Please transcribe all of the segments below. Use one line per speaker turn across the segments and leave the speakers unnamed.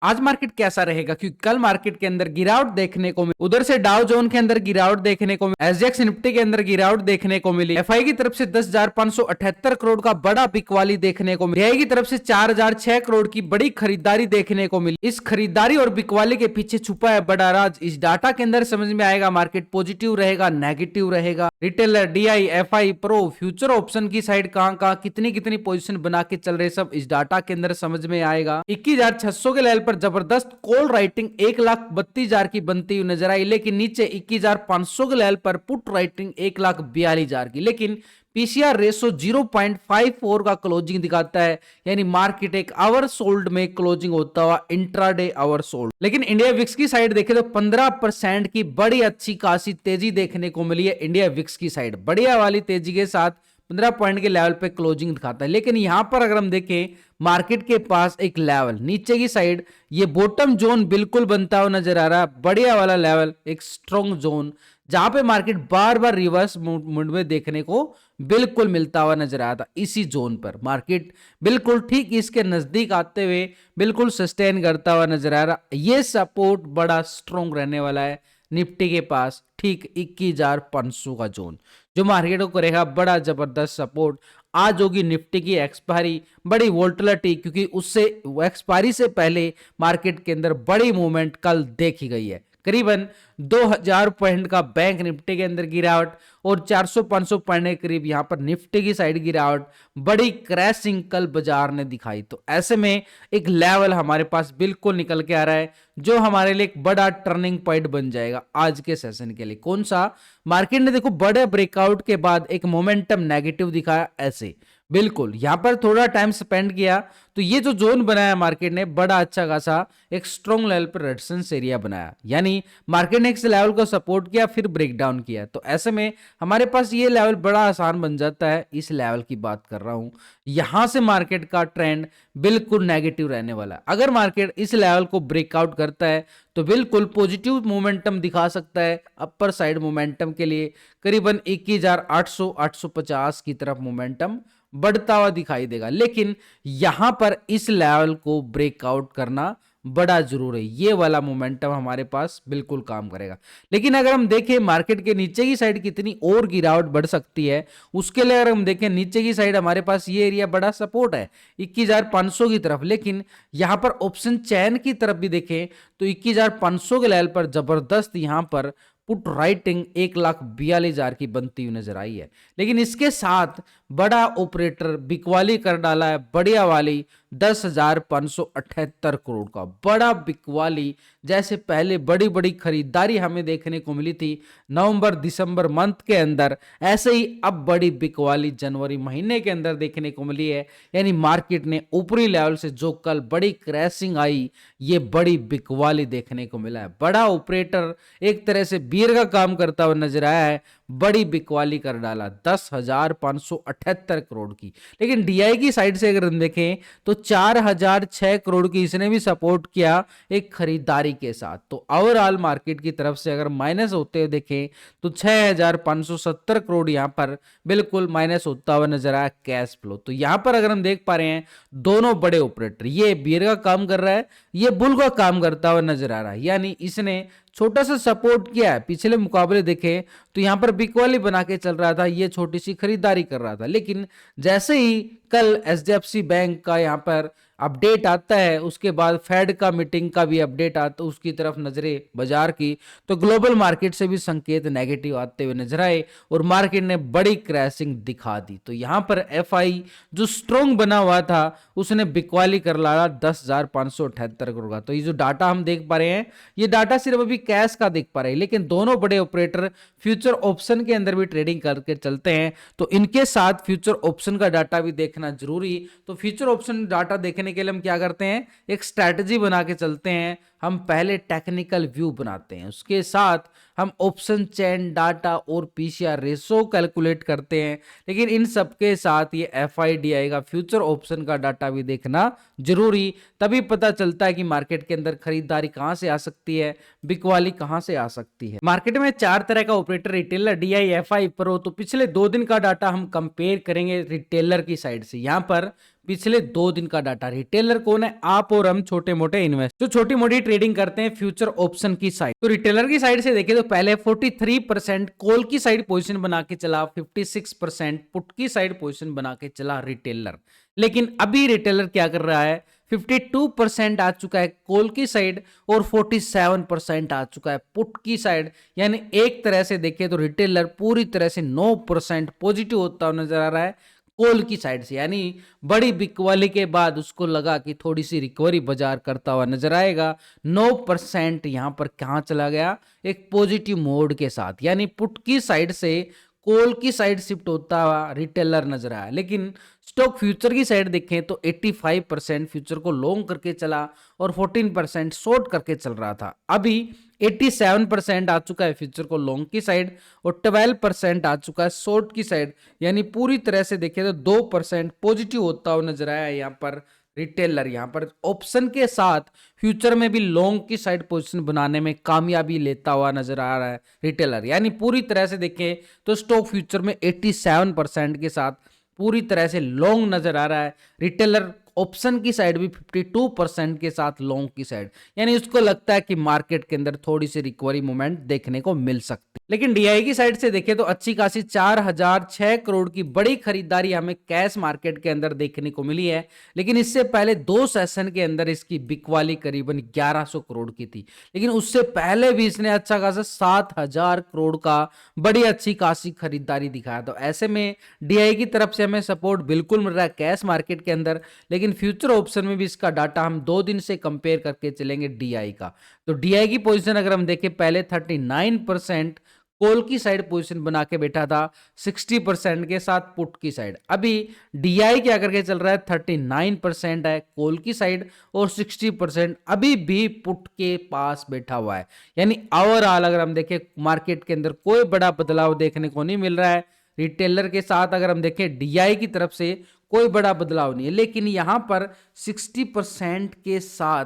आज मार्केट कैसा रहेगा, क्योंकि कल मार्केट के अंदर गिरावट देखने को मिली, उधर से डाउ जोन के अंदर गिरावट देखने को मिली, एसजीएक्स निफ्टी के अंदर गिरावट देखने को मिली, एफआई की तरफ से 10,578 करोड़ का बड़ा बिकवाली देखने को मिली, की तरफ से 4,006 करोड़ की बड़ी खरीदारी देखने को मिली। इस खरीदारी और बिकवाली के पीछे छुपा है बड़ा राज। इस डाटा के अंदर समझ में आएगा मार्केट पॉजिटिव रहेगा, नेगेटिव रहेगा, retailer, DI, FI, pro, future option की साइड कहां कितनी कितनी पोजीशन बना के चल रहे, सब इस डाटा के अंदर समझ में आएगा। 21,600 के लेवल पर जबरदस्त कॉल राइटिंग 1,32,000 की बनती हुई नजर आई, लेकिन नीचे 21,500 के लेवल पर पुट राइटिंग 1,42,000 की, लेकिन पीसीआर रेशो 0.54 का क्लोजिंग दिखाता है, यानी मार्केट एक आवर सोल्ड में क्लोजिंग होता हुआ इंट्राडे आवर सोल्ड। लेकिन इंडिया विक्स की साइड देखें तो 15% की बड़ी अच्छी खासी तेजी देखने को मिली है। इंडिया विक्स की साइड बढ़िया वाली तेजी के साथ 15 पॉइंट के लेवल पे क्लोजिंग दिखाता है। लेकिन यहां पर अगर हम देखें मार्केट के पास एक लेवल नीचे की साइड, ये बॉटम जोन बिल्कुल बनता हुआ नजर आ रहा है, बढ़िया वाला लेवल, एक स्ट्रॉन्ग जोन जहां पे मार्केट बार बार रिवर्स मूड में देखने को बिल्कुल मिलता हुआ नजर आया था। इसी जोन पर मार्केट बिल्कुल ठीक इसके नजदीक आते हुए बिल्कुल सस्टेन करता हुआ नजर आ रहा। ये सपोर्ट बड़ा स्ट्रॉन्ग रहने वाला है निफ्टी के पास, ठीक 21,500 का जोन जो मार्केट को करेगा बड़ा जबरदस्त सपोर्ट। आज होगी निफ्टी की एक्सपायरी, बड़ी वोल्टिलिटी, क्योंकि उससे एक्सपायरी से पहले मार्केट के अंदर बड़ी मूवमेंट कल देखी गई है। करीबन 2,000 पॉइंट का बैंक निफ्टी के अंदर गिरावट और 400-500 पॉइंट के करीब यहां पर निफ्टी की साइड गिरावट, बड़ी क्रैशिंग कल बाजार ने दिखाई। तो ऐसे में एक लेवल हमारे पास बिल्कुल निकल के आ रहा है जो हमारे लिए एक बड़ा टर्निंग पॉइंट बन जाएगा आज के सेशन के लिए। कौन सा? मार्केट ने देखो बड़े ब्रेकआउट के बाद एक मोमेंटम नेगेटिव दिखाया, ऐसे बिल्कुल यहां पर थोड़ा टाइम स्पेंड किया तो ये जो जोन बनाया मार्केट ने बड़ा अच्छा खासा एक स्ट्रॉन्ग लेवल पर रेजिस्टेंस एरिया बनाया, यानी मार्केट ने इस लेवल को सपोर्ट किया फिर ब्रेक डाउन किया। तो ऐसे में हमारे पास ये लेवल बड़ा आसान बन जाता है। इस लेवल की बात कर रहा हूं, यहां से मार्केट का ट्रेंड बिल्कुल नेगेटिव रहने वाला है। अगर मार्केट इस लेवल को ब्रेकआउट करता है तो बिल्कुल पॉजिटिव मोमेंटम दिखा सकता है अपर साइड मोमेंटम के लिए, करीबन 21,800-850 की तरफ मोमेंटम बढ़ता हुआ दिखाई देगा। लेकिन यहां पर इस लेवल को ब्रेकआउट करना बड़ा जरूरी है, ये वाला मोमेंटम हमारे पास बिल्कुल काम करेगा। लेकिन अगर हम देखें मार्केट के नीचे की साइड कितनी और गिरावट बढ़ सकती है, उसके लिए अगर हम देखें नीचे की साइड हमारे पास ये एरिया बड़ा सपोर्ट है 21,500 की तरफ, लेकिन यहां पर ऑप्शन चैन की तरफ भी देखें तो 21,500 के लेवल पर जबरदस्त यहां पर पुट राइटिंग 1,42,000 की बनती हुई नजर आई है। लेकिन इसके साथ बड़ा ऑपरेटर बिकवाली कर डाला है, बढ़िया वाली 10,578 करोड़ का बड़ा बिकवाली। जैसे पहले बड़ी बड़ी खरीदारी हमें देखने को मिली थी नवंबर दिसंबर मंथ के अंदर, ऐसे ही अब बड़ी बिकवाली जनवरी महीने के अंदर देखने को मिली है। यानी मार्केट ने ऊपरी लेवल से जो कल बड़ी क्रैशिंग आई, ये बड़ी बिकवाली देखने को मिला है। बड़ा ऑपरेटर एक तरह से बीयर का काम करता हुआ नजर आया है, बड़ी बिकवाली कर डाला 10,578 करोड़ की। लेकिन डीआई की साइड से अगर हम देखें तो 4,006 करोड़ की इसने भी सपोर्ट किया एक खरीदारी के साथ। तो ओवरऑल मार्केट की तरफ से अगर माइनस होते हुए देखें तो 6,570 करोड़ यहां पर बिल्कुल माइनस होता हुआ नजर आया कैश फ्लो। तो यहां पर अगर हम देख पा रहे हैं दोनों बड़े ऑपरेटर, ये बियर का काम कर रहा है, ये बुल का काम करता हुआ नजर आ रहा है। यानी इसने छोटा सा सपोर्ट किया है, पिछले मुकाबले देखें तो यहां पर बिकवाली बना के चल रहा था, ये छोटी सी खरीदारी कर रहा था। लेकिन जैसे ही कल एचडीएफसी बैंक का यहां पर अपडेट आता है, उसके बाद फेड का मीटिंग का भी अपडेट आता, उसकी तरफ नजरें बाजार की, तो ग्लोबल मार्केट से भी संकेत नेगेटिव आते हुए नजर आए और मार्केट ने बड़ी क्रैशिंग दिखा दी। तो यहां पर एफआई जो स्ट्रॉन्ग बना हुआ था उसने बिकवाली कर लाया 10,578 करोड़ का। तो ये जो डाटा हम देख पा रहे हैं, ये डाटा सिर्फ अभी कैश का देख पा रहे हैं, लेकिन दोनों बड़े ऑपरेटर फ्यूचर ऑप्शन के अंदर भी ट्रेडिंग करके चलते हैं, तो इनके साथ फ्यूचर ऑप्शन का डाटा भी देखना जरूरी। तो फ्यूचर ऑप्शन डाटा देखने के लिए हम क्या करते हैं, एक स्ट्रैटेजी बना के चलते हैं। हम पहले टेक्निकल व्यू बनाते हैं, उसके साथ हम ऑप्शन चेन डाटा और पीसीआर रेशो कैलकुलेट करते हैं। लेकिन इन सब के साथ ये एफआईडीआई का फ्यूचर ऑप्शन का डाटा भी देखना जरूरी, तभी पता चलता है कि मार्केट के अंदर खरीदारी कहां से आ सकती है, बिकवाली कहां से आ सकती है। मार्केट में 4 तरह का operator, retailer, DI, FI, pro. तो पिछले 2 दिन का डाटा हम कंपेयर करेंगे रिटेलर की साइड से। यहां पर पिछले 2 दिन का डाटा। रिटेलर कौन है? आप और हम, छोटे मोटे इन्वेस्ट जो छोटी मोटी ट्रेडिंग करते हैं फ्यूचर ऑप्शन की साइड। तो रिटेलर की साइड से देखें तो पहले 43% कॉल की साइड पोजीशन बना के चला, 56% पुट की साइड पोजीशन बना के चला रिटेलर। लेकिन अभी रिटेलर क्या कर रहा है? 52% आ चुका है कॉल की साइड और 47% आ चुका है पुट की साइड। यानी एक तरह से देखें तो रिटेलर पूरी तरह से 9% पॉजिटिव होता हुआ नजर आ रहा है कॉल की साइड से। यानी बड़ी बिकवाली के बाद उसको लगा कि थोड़ी सी रिकवरी बाजार करता हुआ नजर आएगा। 9% यहां पर कहां चला गया? एक पॉजिटिव मोड के साथ। यानी पुट की साइड से कॉल की साइड शिफ्ट होता हुआ रिटेलर नजर आया। लेकिन स्टॉक फ्यूचर की साइड देखें तो 85% फ्यूचर को लॉन्ग करके चला और 14% शॉर्ट करके चल रहा था। अभी 87% आ चुका है फ्यूचर को लॉन्ग की साइड और 12% आ चुका है शॉर्ट की साइड। यानी पूरी तरह से देखें तो 2% पॉजिटिव होता हुआ नजर आया यहाँ पर रिटेलर। यहाँ पर ऑप्शन के साथ फ्यूचर में भी लॉन्ग की साइड पोजीशन बनाने में कामयाबी लेता हुआ नजर आ रहा है रिटेलर। यानी पूरी तरह से देखें तो स्टॉक फ्यूचर में 87% के साथ पूरी तरह से लॉन्ग नजर आ रहा है रिटेलर। ऑप्शन की साइड भी 52% के साथ लॉन्ग की साइड। यानी उसको लगता है कि मार्केट के अंदर थोड़ी सी रिकवरी मूवमेंट देखने को मिल सकती है। लेकिन डीआई की साइड से देखें तो अच्छी खासी 4006 करोड़ की बड़ी खरीदारी हमें कैश मार्केट के अंदर देखने को मिली है। लेकिन इससे पहले 2 सेशन के अंदर इसकी बिकवाली करीबन 1100 करोड़ की थी। लेकिन उससे पहले भी इसने अच्छा खासा 7000 करोड़ का बड़ी अच्छी खासी खरीदारी दिखाया। तो ऐसे में डीआई की तरफ से हमें सपोर्ट बिल्कुल मिल रहा है कैश मार्केट के अंदर। लेकिन फ्यूचर ऑप्शन में भी इसका डाटा हम 2 दिन से कंपेयर करके चलेंगे डीआई का। तो डीआई की पोजीशन अगर हम देखें पहले 39% कॉल की साइड पोजीशन बना के बैठा था 60% के साथ पुट की साइड। अभी डीआई क्या करके चल रहा है? 39% है कॉल की साइड और 60% अभी भी पुट के पास बैठा हुआ है। यानी ओवरऑल अगर हम देखें मार्केट के अंदर कोई बड़ा बदलाव देखने को नहीं मिल रहा है। रिटेलर के साथ अगर हम देखें डीआई की तरफ से कोई बड़ा बदलाव नहीं है। लेकिन यहां पर 60% के साथ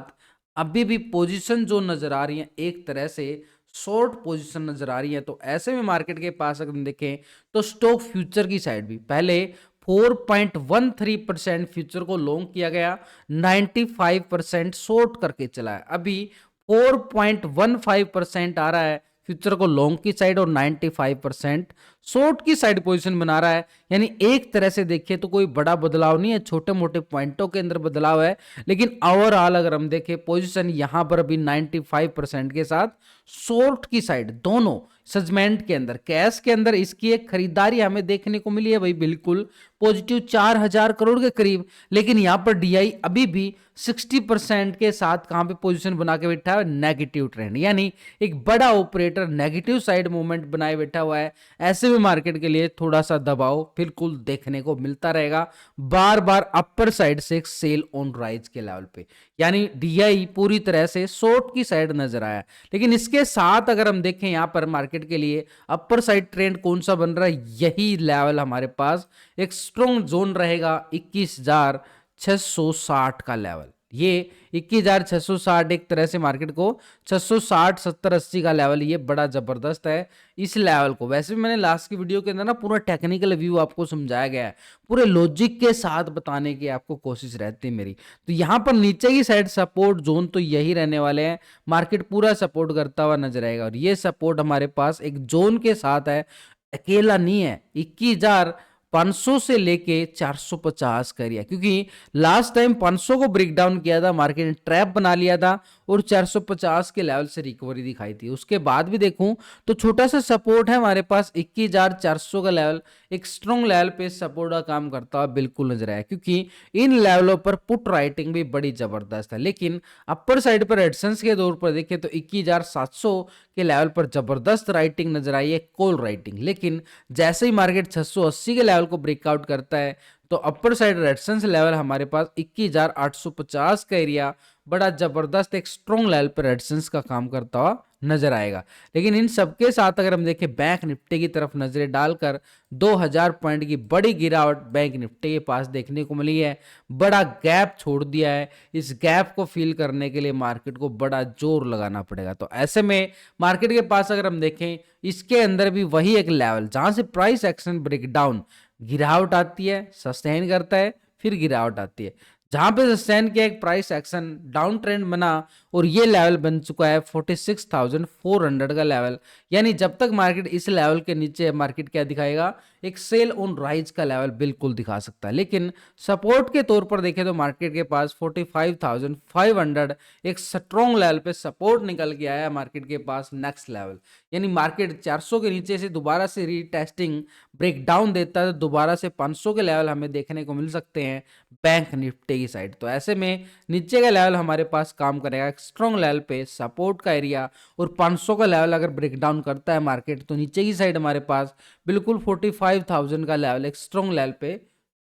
अभी भी पोजीशन जो नजर आ रही है एक तरह से शॉर्ट पोजीशन नजर आ रही है। तो ऐसे में मार्केट के पास अगर हम देखें तो स्टॉक फ्यूचर की साइड भी पहले 4.13% फ्यूचर को लॉन्ग किया गया, 95% शॉर्ट करके चला है। अभी 4.15% आ रहा है फ्यूचर को लॉन्ग की साइड और 95% शॉर्ट की साइड पोजीशन बना रहा है। यानी एक तरह से देखिए तो कोई बड़ा बदलाव नहीं है, छोटे मोटे पॉइंटों के अंदर बदलाव है। लेकिन ओवरऑल अगर हम देखें पोजीशन यहां पर भी 95% के साथ शॉर्ट की साइड दोनों सेगमेंट के अंदर कैश के अंदर इसकी एक खरीदारी हमें देखने को मिली है भाई बिल्कुल पॉजिटिव 4000 करोड़ के करीब। लेकिन यहां पर डीआई अभी भी 60% के साथ कहां पे पोजीशन बना के बैठा है? Negative trend. यानी एक बड़ा ऑपरेटर नेगेटिव साइड मूवमेंट बनाए बैठा हुआ है। ऐसे में मार्केट के लिए थोड़ा सा दबाव बिल्कुल देखने को मिलता रहेगा बार बार अपर साइड से एक सेल ऑन राइज के लेवल पे। यानी डीआई पूरी तरह से शॉर्ट की साइड नजर आया। लेकिन इसके साथ अगर हम देखें यहां पर मार्केट के लिए अपर साइड ट्रेंड कौन सा बन रहा है? यही लेवल हमारे पास एक स्ट्रॉन्ग जोन रहेगा 21,660 का लेवल। ये 21,660 एक तरह से मार्केट को 660 70 80 का लेवल ये बड़ा जबरदस्त है इस लेवल को। वैसे भी मैंने लास्ट की वीडियो के अंदर ना पूरा टेक्निकल व्यू आपको समझाया गया है, पूरे लॉजिक के साथ बताने की आपको कोशिश रहती है मेरी। तो यहाँ पर नीचे की साइड सपोर्ट जोन तो यही रहने वाले हैं, मार्केट पूरा सपोर्ट करता हुआ नजर आएगा। और ये सपोर्ट हमारे पास एक जोन के साथ है, अकेला नहीं है। 21,500 से लेके 450 का एरिया, क्योंकि लास्ट टाइम 500 को ब्रेक डाउन किया था मार्केट ने, ट्रैप बना लिया था और 450 के लेवल से रिकवरी दिखाई थी। उसके बाद भी देखूं तो छोटा सा सपोर्ट है हमारे पास 21,400 का लेवल, एक स्ट्रॉन्ग लेवल पे सपोर्ट का काम करता हुआ बिल्कुल नजर आया, क्योंकि इन लेवलों पर पुट राइटिंग भी बड़ी जबरदस्त है। लेकिन अपर साइड पर रेजिस्टेंस के तौर पर देखें तो 21,700 के लेवल पर जबरदस्त राइटिंग नजर आई है, कॉल राइटिंग। लेकिन जैसे ही मार्केट 680 के लेवल को ब्रेकआउट करता है तो अपर साइड रेजिस्टेंस लेवल हमारे पास 21,850 का एरिया बड़ा जबरदस्त एक स्ट्रॉन्ग लेवल पर रेजिस्टेंस का काम करता हुआ नजर आएगा। लेकिन इन सबके साथ अगर हम देखें बैंक निफ्टी की तरफ नजरें डालकर 2000 पॉइंट की बड़ी गिरावट बैंक निफ्टी के पास देखने को मिली है, बड़ा गैप छोड़ दिया है। इस गैप को फिल करने के लिए मार्केट को बड़ा जोर लगाना पड़ेगा। तो ऐसे में मार्केट के पास अगर हम देखें इसके अंदर भी वही एक लेवल जहां से प्राइस एक्शन ब्रेकडाउन गिरावट आती है, सस्टेन करता है, फिर गिरावट आती है। जहां पे सस्टेन किया एक प्राइस एक्शन डाउन ट्रेंड बना और ये लेवल बन चुका है 46,400 का लेवल, यानी जब तक मार्केट इस लेवल के नीचे है मार्केट क्या दिखाएगा, एक सेल ऑन राइज का लेवल बिल्कुल दिखा सकता है। लेकिन सपोर्ट के तौर पर देखें तो मार्केट के पास 45,500 एक स्ट्रॉन्ग लेवल पे सपोर्ट निकल के आया मार्केट के पास नेक्स्ट लेवल, यानी मार्केट 400 के नीचे से दोबारा से रीटेस्टिंग ब्रेकडाउन देता है तो दोबारा से 500 के लेवल हमें देखने को मिल सकते हैं बैंक निफ्टी की साइड। तो ऐसे में नीचे का लेवल हमारे पास काम करेगा एक स्ट्रॉन्ग लेवल पे सपोर्ट का एरिया, और 500 का लेवल अगर ब्रेकडाउन करता है मार्केट तो नीचे की साइड हमारे पास बिल्कुल 45,000 का लेवल एक स्ट्रॉन्ग लेवल पे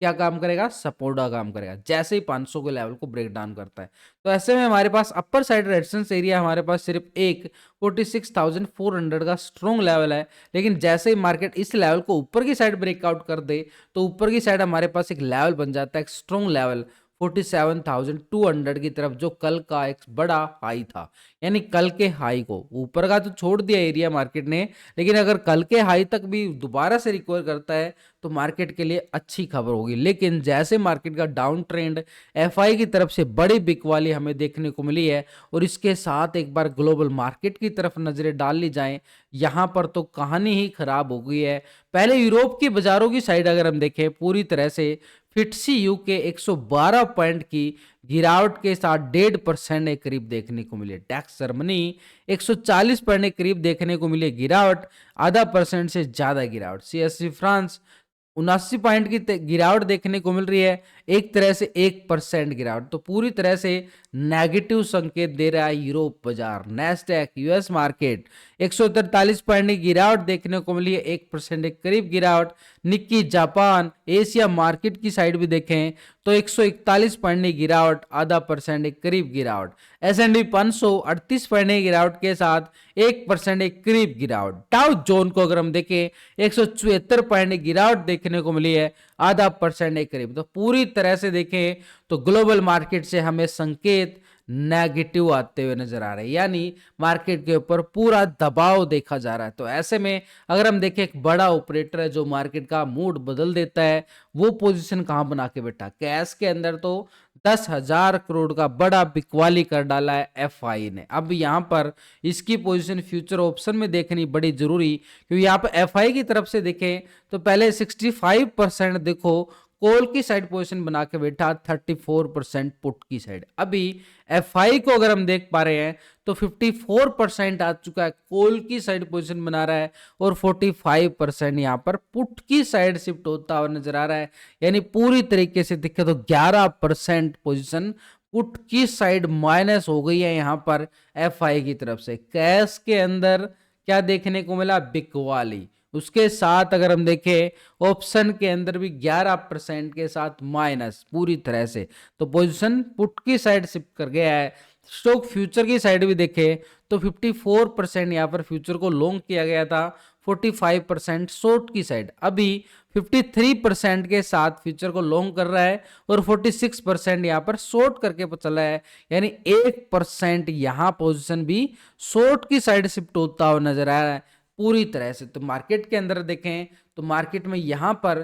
क्या काम करेगा, सपोर्ट का काम करेगा जैसे ही 500 के लेवल को ब्रेक डाउन करता है। तो ऐसे में हमारे पास अपर साइड रेजिस्टेंस एरिया हमारे पास सिर्फ एक 46,400 का स्ट्रॉन्ग लेवल है, लेकिन जैसे ही मार्केट इस लेवल को ऊपर की साइड ब्रेकआउट कर दे तो ऊपर की साइड हमारे पास एक लेवल बन जाता है एक स्ट्रॉन्ग लेवल 47,200 की तरफ, जो कल का एक बड़ा हाई था। यानी कल के हाई को ऊपर का तो छोड़ दिया एरिया मार्केट ने, लेकिन अगर कल के हाई तक भी दोबारा से रिकवर करता है तो मार्केट के लिए अच्छी खबर होगी। लेकिन जैसे मार्केट का डाउन ट्रेंड एफआई की तरफ से बड़ी बिकवाली हमें देखने को मिली है, और इसके साथ एक बार ग्लोबल मार्केट की तरफ नजरें डाल ली जाएं, यहां पर तो कहानी ही खराब हो गई है। पहले यूरोप की बाजारों की साइड अगर हम देखें पूरी तरह से फिट्सी यूके 112 पॉइंट की गिरावट के साथ 1.5% के करीब देखने को मिले। टैक्स जर्मनी 140 पॉइंट के करीब देखने को मिले गिरावट, आधा % से ज्यादा गिरावट। सीएससी फ्रांस 79 पॉइंट की गिरावट देखने को मिल रही है, एक तरह से 1% गिरावट। तो पूरी तरह से नेगेटिव संकेत दे रहा है यूरोप बाजार। नेस्डैक यूएस मार्केट 143 पॉइंट की गिरावट देखने को मिली है, 1% के करीब गिरावट। निक्की जापान एशिया मार्केट की साइड भी देखें तो 141 पॉइंट की गिरावट, आधा % के करीब गिरावट। S&P 500 38 पॉइंट की गिरावट के साथ 1% के करीब गिरावट। डाउ जोन को अगर हम देखें 174 पॉइंट की गिरावट देखने को मिली है, आधा % के करीब। तो पूरी तरह से देखें तो ग्लोबल मार्केट से हमें संकेत नेगेटिव आते हुए नजर आ रहे हैं, यानी मार्केट के ऊपर पूरा दबाव देखा जा रहा है। तो ऐसे में अगर हम देखें एक बड़ा ऑपरेटर है जो मार्केट का मूड बदल देता है, वो पोजीशन कहां बना के बैठा, कैश के अंदर तो 10,000 करोड़ का बड़ा बिकवाली कर डाला है एफआई ने। अब यहां पर इसकी पोजीशन फ्यूचर ऑप्शन में देखनी बड़ी जरूरी, क्योंकि यहाँ पर एफआई की तरफ से देखें तो पहले 65% देखो कॉल की साइड पोजीशन बना के बैठा, 34% पुट की साइड। अभी एफआई को अगर हम देख पा रहे हैं तो 54% आ चुका है कॉल की साइड पोजीशन बना रहा है, और 45% यहां पर पुट की साइड शिफ्ट होता हुआ नजर आ रहा है। यानी पूरी तरीके से देखें तो 11% पोजीशन पुट की साइड माइनस हो गई है यहां पर एफआई की तरफ से। कैश के अंदर क्या देखने को मिला, बिकवाली। उसके साथ अगर हम देखें ऑप्शन के अंदर भी 11% के साथ माइनस पूरी तरह से, तो पोजीशन पुट की साइड शिफ्ट कर गया है। स्टॉक फ्यूचर की साइड भी देखें तो 54% यहां पर फ्यूचर को लॉन्ग किया गया था, 45% शॉर्ट की साइड। अभी 53% के साथ फ्यूचर को लॉन्ग कर रहा है और 46% यहां पर शॉर्ट करके चला है, यानी 1% यहां पोजीशन भी शॉर्ट की साइड शिफ्ट होता हुआ नजर आ रहा है पूरी तरह से। तो मार्केट के अंदर देखें तो मार्केट में यहां पर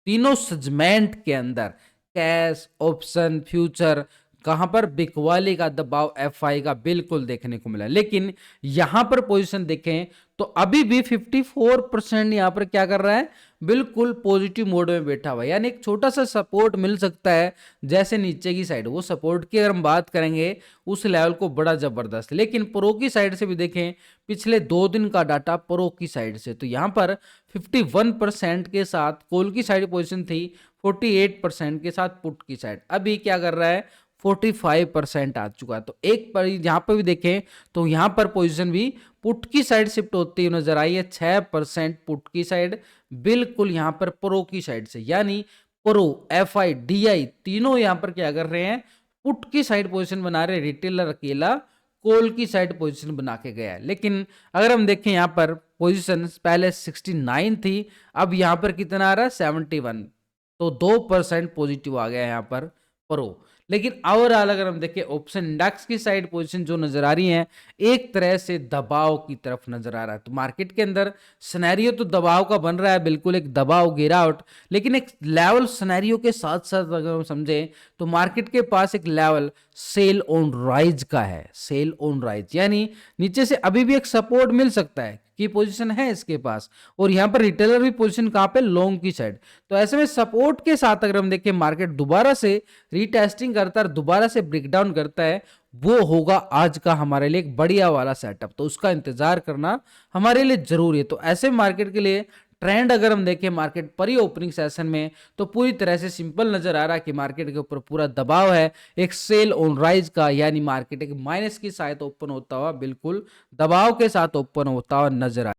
तीनों सेगमेंट के अंदर कैश, ऑप्शन, फ्यूचर, कहां पर बिकवाली का दबाव एफआई का बिल्कुल देखने को मिला। लेकिन यहां पर पोजीशन देखें तो अभी भी 54% यहां पर क्या कर रहा है, बिल्कुल पॉजिटिव मोड में बैठा हुआ है, यानी एक छोटा सा सपोर्ट मिल सकता है जैसे नीचे की साइड। वो सपोर्ट की अगर हम बात करेंगे उस लेवल को बड़ा जबरदस्त। लेकिन प्रो की साइड से भी देखें पिछले 2 दिन का डाटा प्रो की साइड से, तो यहां पर 51% के साथ कॉल की साइड पोजीशन थी, 48% के साथ पुट की साइड। अभी क्या कर रहा है, 45% आ चुका है। तो एक पर यहां पर भी देखें तो यहां पर पोजीशन भी पुट की साइड शिफ्ट होती हुई नजर आई है, 6% पुट की साइड बिल्कुल यहां पर प्रो की साइड से। यानी प्रो, एफआई, डीआई तीनों यहां पर क्या कर रहे हैं, पुट की साइड पोजीशन बना रहे। रिटेलर अकेला कॉल की साइड पोजीशन बना के गया है। लेकिन अगर हम देखें यहां पर पोजीशन पहले 69 थी, अब यहां पर कितना आ रहा है, 71, तो 2% पॉजिटिव आ गया यहां पर प्रो। लेकिन ओवरऑल अगर हम देखें ऑप्शन इंडेक्स की साइड पोजीशन जो नजर आ रही है एक तरह से दबाव की तरफ नजर आ रहा है। तो मार्केट के अंदर सिनेरियो तो दबाव का बन रहा है, बिल्कुल एक दबाव गिरावट, लेकिन एक लेवल सिनेरियो के साथ साथ अगर हम समझें तो मार्केट के पास एक लेवल सेल ऑन राइज का है, सेल ऑन राइज, यानी नीचे से अभी भी एक सपोर्ट मिल सकता है की पोजीशन है इसके पास, और यहां पर रिटेलर भी पोजीशन कहां पे, लॉन्ग की साइड। तो ऐसे में सपोर्ट के साथ अगर हम देखें मार्केट दोबारा से रीटेस्टिंग करता है, दोबारा से ब्रेकडाउन करता है, वो होगा आज का हमारे लिए एक बढ़िया वाला सेटअप। तो उसका इंतजार करना हमारे लिए जरूरी है। तो ऐसे मार्केट के लिए ट्रेंड अगर हम देखें मार्केट पर ही ओपनिंग सेशन में तो पूरी तरह से सिंपल नजर आ रहा है कि मार्केट के ऊपर पूरा दबाव है एक सेल ऑन राइज का, यानी मार्केट एक माइनस की साइड ओपन होता हुआ, बिल्कुल दबाव के साथ ओपन होता हुआ नजर आ